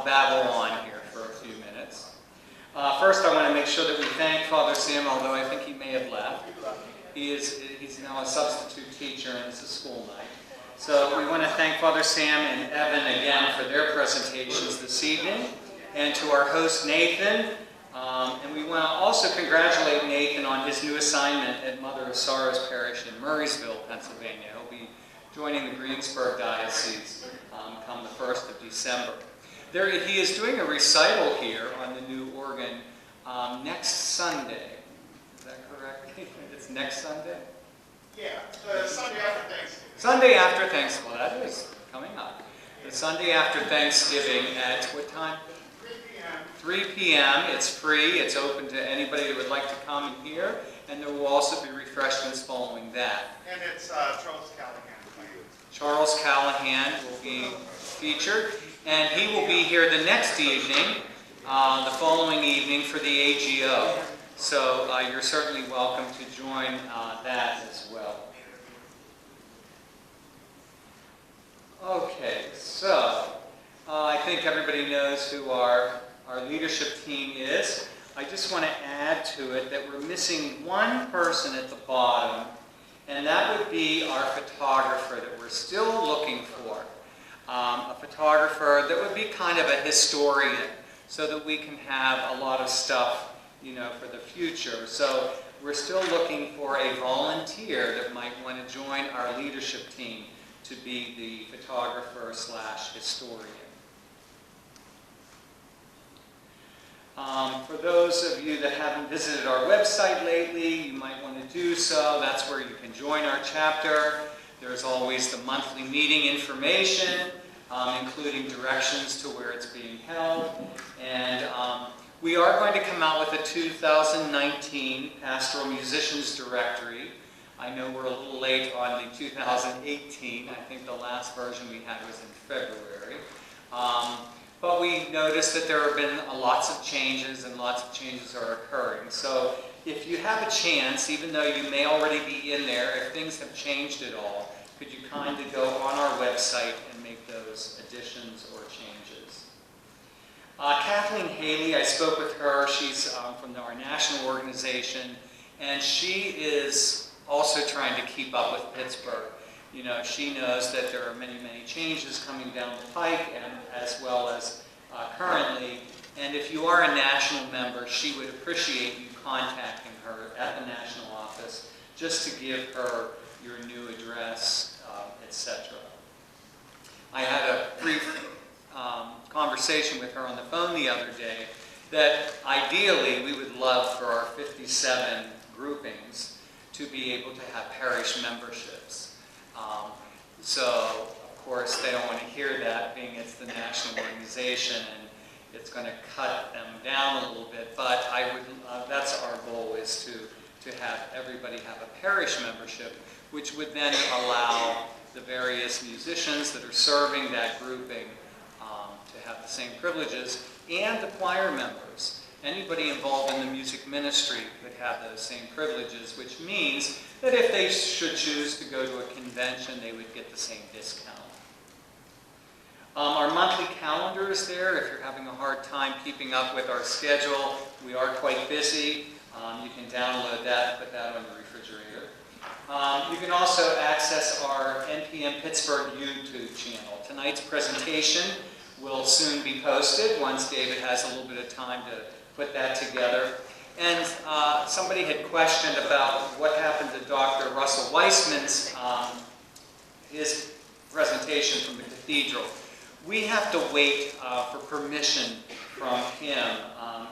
babble on here for a few minutes. First, I want to make sure that we thank Father Sam, although I think he may have left. He's now a substitute teacher and it's a school night. So we want to thank Father Sam and Evan again for their presentations this evening, and to our host Nathan. And we want to also congratulate Nathan on his new assignment at Mother of Sorrows Parish in Murraysville, Pennsylvania. He'll be joining the Greensburg Diocese come the 1st of December. He is doing a recital here on the new organ next Sunday. Is that correct? It's next Sunday? Yeah, the Sunday after Thanksgiving. Sunday after Thanksgiving. Well, that is coming up. The Sunday after Thanksgiving at what time? 3 p.m. It's free. It's open to anybody who would like to come and hear. And there will also be refreshments following that. And it's Charles Callahan. Charles Callahan will be featured. And he will be here the next evening, the following evening, for the AGO. So you're certainly welcome to join that as well. Okay, so I think everybody knows who our leadership team is. I just want to add to it that we're missing one person at the bottom, and that would be our photographer that we're still looking for. A photographer that would be kind of a historian, so that we can have a lot of stuff, for the future. So we're still looking for a volunteer that might want to join our leadership team to be the photographer/historian. For those of you that haven't visited our website lately, you might want to do so. That's where you can join our chapter. There's always the monthly meeting information, including directions to where it's being held. And we are going to come out with a 2019 Pastoral Musicians Directory. I know we're a little late on the 2018. I think the last version we had was in February. But we noticed that there have been lots of changes, and lots of changes are occurring. So if you have a chance, even though you may already be in there, if things have changed at all, could you kindly go on our website and make those additions or changes? Kathleen Haley, I spoke with her. She's from our national organization, and she is also trying to keep up with Pittsburgh. She knows that there are many, many changes coming down the pike, and as well as currently. And if you are a national member, she would appreciate you contacting her at the national office just to give her your new address, etc. I had a brief conversation with her on the phone the other day that ideally we would love for our 57 groupings to be able to have parish memberships. So, of course, they don't want to hear that, being it's the national organization, and it's going to cut them down a little bit. But that's our goal, is to have everybody have a parish membership, which would then allow the various musicians that are serving that grouping to have the same privileges, and the choir members. Anybody involved in the music ministry could have those same privileges, which means that if they should choose to go to a convention, they would get the same discount. Our monthly calendar is there. If you're having a hard time keeping up with our schedule, we are quite busy. You can download that and put that on your refrigerator. You can also access our NPM Pittsburgh YouTube channel. Tonight's presentation will soon be posted once David has a little bit of time to put that together. And somebody had questioned about what happened to Dr. Russell Weissman's his presentation from the cathedral. We have to wait for permission from him.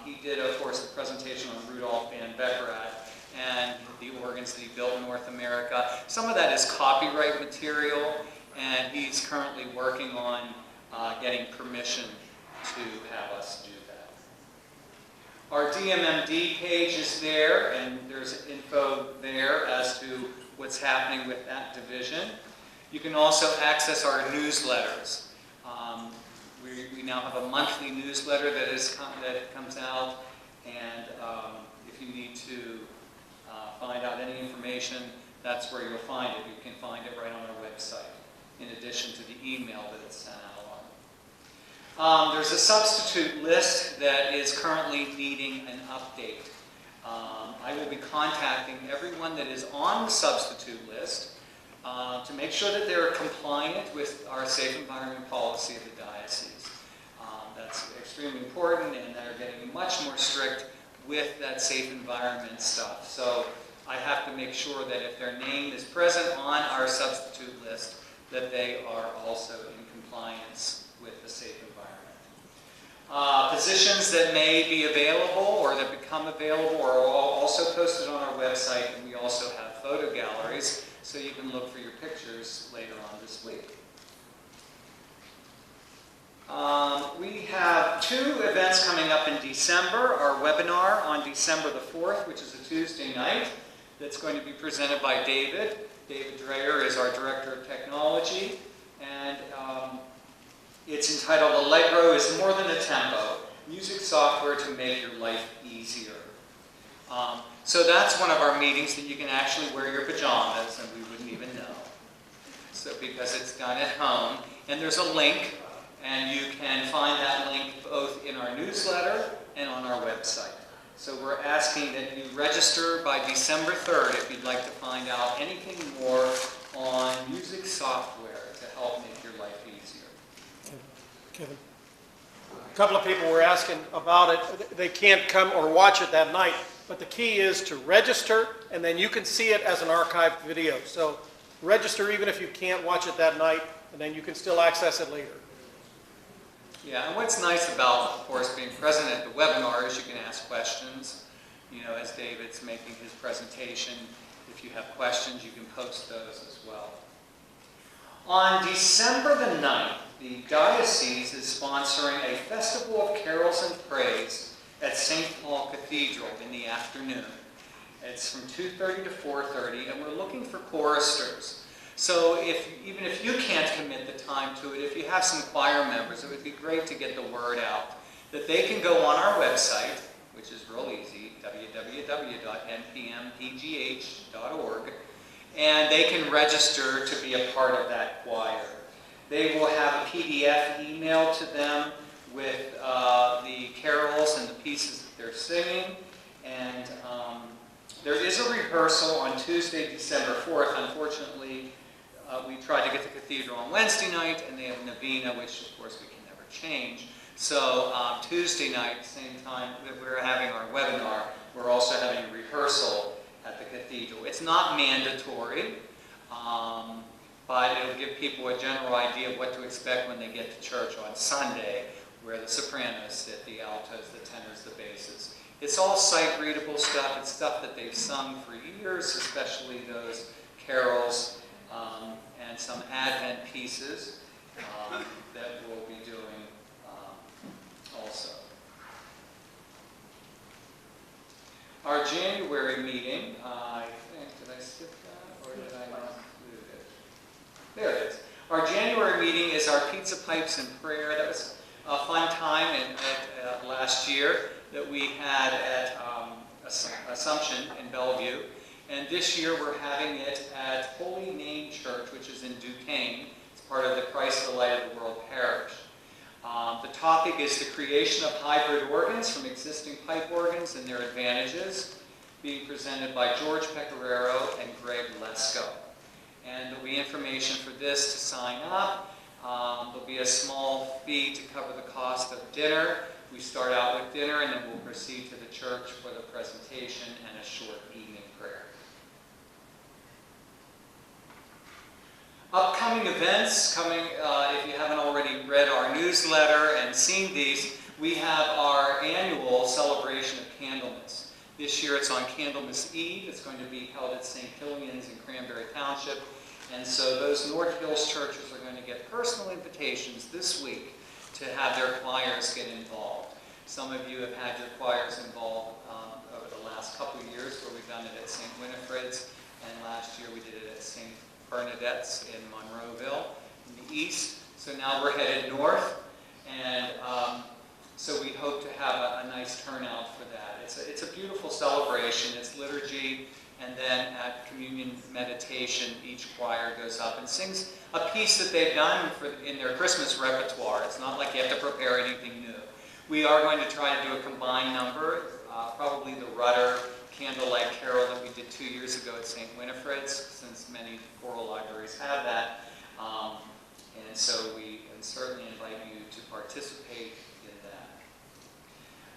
He did, of course, the presentation on Rudolf van Beckerath and the organs that he built in North America. Some of that is copyright material, and he's currently working on getting permission to have us do that. Our DMMD page is there, and there's info there as to what's happening with that division. You can also access our newsletters. We now have a monthly newsletter that comes out, and if you need to find out any information, that's where you'll find it. You can find it right on our website, in addition to the email that it's sent out There's a substitute list that is currently needing an update. I will be contacting everyone that is on the substitute list to make sure that they're compliant with our safe environment policy of the diocese. That's extremely important, and they're getting much more strict with that safe environment stuff. So I have to make sure that if their name is present on our substitute list, that they are also in compliance with the safe environment. Positions that may be available or that become available are also posted on our website, and we also have photo galleries, so you can look for your pictures later on this week. We have 2 events coming up in December. Our webinar on December the 4th, which is a Tuesday night, that's going to be presented by David. David Dreyer is our Director of Technology, and it's entitled Allegro is More Than a Tempo, Music Software to Make Your Life Easier. So that's one of our meetings that you can actually wear your pajamas and we wouldn't even know. So because it's done at home, and there's a link, and you can find that link both in our newsletter and on our website. So we're asking that you register by December 3rd if you'd like to find out anything more on music software to help make your life easier. Kevin, a couple of people were asking about it. They can't come or watch it that night, but the key is to register, and then you can see it as an archived video. So register even if you can't watch it that night, and then you can still access it later. Yeah, and what's nice about, of course, being present at the webinar is you can ask questions. You know, as David's making his presentation, if you have questions, you can post those as well. On December the 9th, the diocese is sponsoring a festival of carols and praise at St. Paul Cathedral in the afternoon. It's from 2:30 to 4:30, and we're looking for choristers. So even if you can't commit the time to it, if you have some choir members, it would be great to get the word out that they can go on our website, which is real easy, www.npmpgh.org, and they can register to be a part of that choir. They will have a PDF emailed to them with the carols and the pieces that they're singing, and there is a rehearsal on Tuesday, December 4th. Unfortunately, we tried to get the cathedral on Wednesday night, and they have Novena, which of course we can never change. So Tuesday night, same time that we're having our webinar, we're also having a rehearsal at the cathedral. It's not mandatory, but it'll give people a general idea of what to expect when they get to church on Sunday, where the sopranos sit, the altos, the tenors, the basses. It's all sight-readable stuff. It's stuff that they've sung for years, especially those carols and some Advent pieces that we'll be doing also. Our January meeting, I think, did I skip that or did I not include it? There it is. Our January meeting is our Pizza Pipes and Prayer. That was a fun time last year that we had at Assumption in Bellevue. And this year we're having it at Holy Name Church, which is in Duquesne. It's part of the Christ the Light of the World Parish. The topic is the creation of hybrid organs from existing pipe organs and their advantages, being presented by George Pecoraro and Greg Lesko. And there'll be information for this to sign up. There'll be a small fee to cover the cost of dinner. We start out with dinner, and then we'll proceed to the church for the presentation and a short evening prayer. Upcoming events, if you haven't already read our newsletter and seen these, we have our annual celebration of Candlemas. This year it's on Candlemas Eve. It's going to be held at St. Killian's in Cranberry Township. And so those North Hills churches are going to get personal invitations this week to have their choirs get involved. Some of you have had your choirs involved over the last couple of years, where we've done it at St. Winifred's, and last year we did it at St. Bernadette's in Monroeville in the east. So now we're headed north, and so we hope to have a nice turnout for that. It's a beautiful celebration. It's liturgy And then at communion meditation, each choir goes up and sings a piece that they've done in their Christmas repertoire. It's not like you have to prepare anything new. We are going to try to do a combined number, probably the Rudder Candlelight Carol that we did 2 years ago at St. Winifred's, since many choral libraries have that. And so we certainly invite you to participate in that.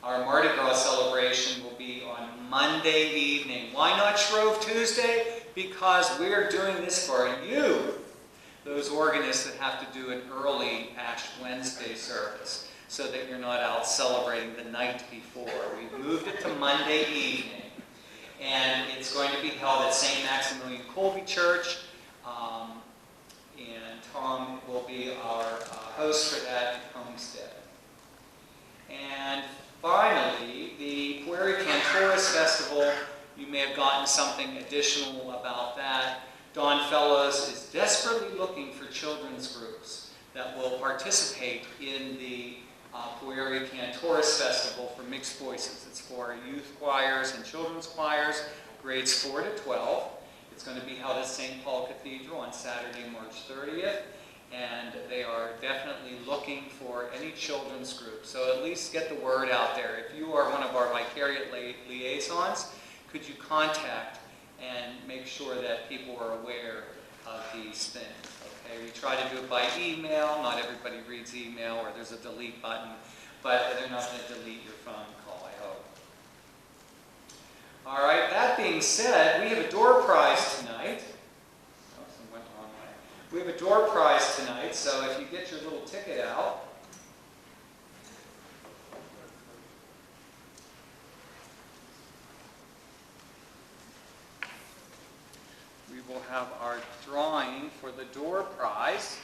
Our Mardi Gras celebration will be on Monday evening. Why not Shrove Tuesday? Because we're doing this for you, those organists that have to do an early Ash Wednesday service, so that you're not out celebrating the night before. We've moved it to Monday evening. And it's going to be held at St. Maximilian Colby Church. And Tom will be our host for that at Homestead. And finally, the Pueri Cantores Festival, you may have gotten something additional about that. Don Fellows is desperately looking for children's groups that will participate in the Pueri Cantores Festival for mixed voices. It's for youth choirs and children's choirs, grades 4 to 12. It's going to be held at St. Paul Cathedral on Saturday, March 30th. And they are definitely looking for any children's group. So at least get the word out there. If you are one of our vicariate liaisons, could you contact and make sure that people are aware of these things? Okay, we try to do it by email. Not everybody reads email, or there's a delete button, but they're not going to delete your phone call, I hope. All right, that being said, we have a door prize tonight. We have a door prize tonight, so if you get your little ticket out, we will have our drawing for the door prize.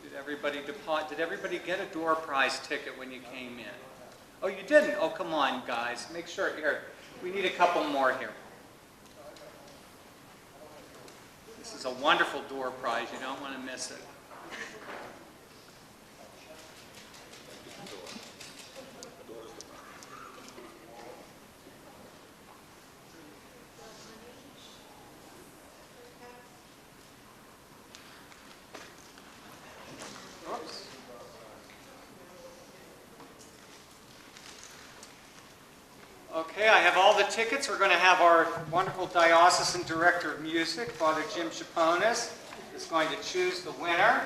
Did everybody get a door prize ticket when you came in? Oh, you didn't? Oh, come on, guys. Make sure. Here, we need a couple more here. This is a wonderful door prize. You don't want to miss it. Oops. Okay, I have all the tickets. We're going to have our wonderful diocesan director of music, Father Jim Chaponis, is going to choose the winner.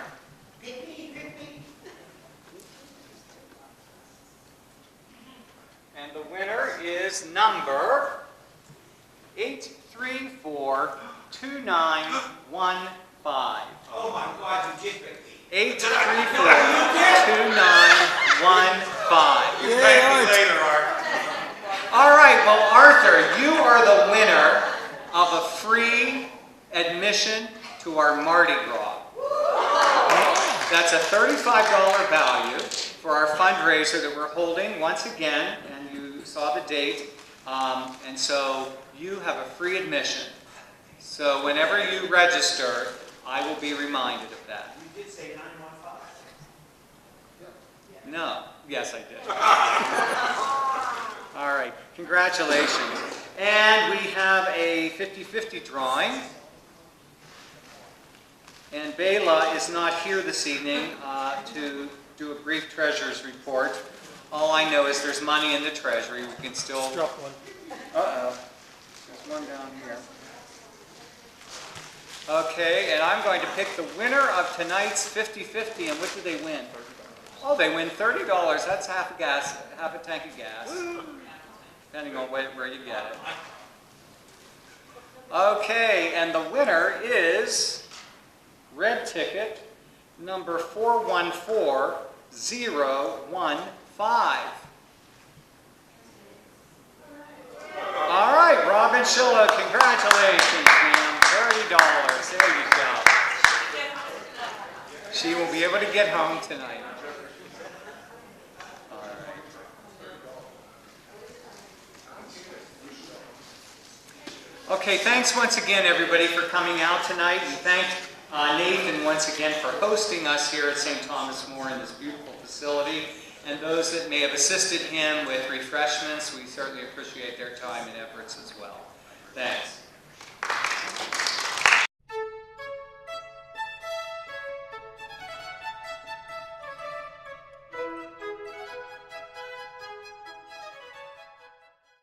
And the winner is number 8342915. Oh my God, you just picked me. 8342915. You thank me later, Art. All right, well, Arthur, you are the winner of a free admission to our Mardi Gras. That's a $35 value for our fundraiser that we're holding once again, and you saw the date. And so you have a free admission. So whenever you register, I will be reminded of that. You did say 915. No. Yes, I did. All right. Congratulations. And we have a 50-50 drawing. And Bela is not here this evening to do a brief treasurer's report. All I know is there's money in the treasury. We can still... Drop one. Uh-oh. There's one down here. Okay, and I'm going to pick the winner of tonight's 50-50. And what did they win? Oh, they win $30. That's half a tank of gas, depending on where you get it. Okay, and the winner is red ticket number 414015. All right, Robin Schiller, congratulations, ma'am. $30. There you go. She will be able to get home tonight. Okay, thanks once again, everybody, for coming out tonight. And thank Nathan once again for hosting us here at St. Thomas More in this beautiful facility. and those that may have assisted him with refreshments. We certainly appreciate their time and efforts as well. Thanks.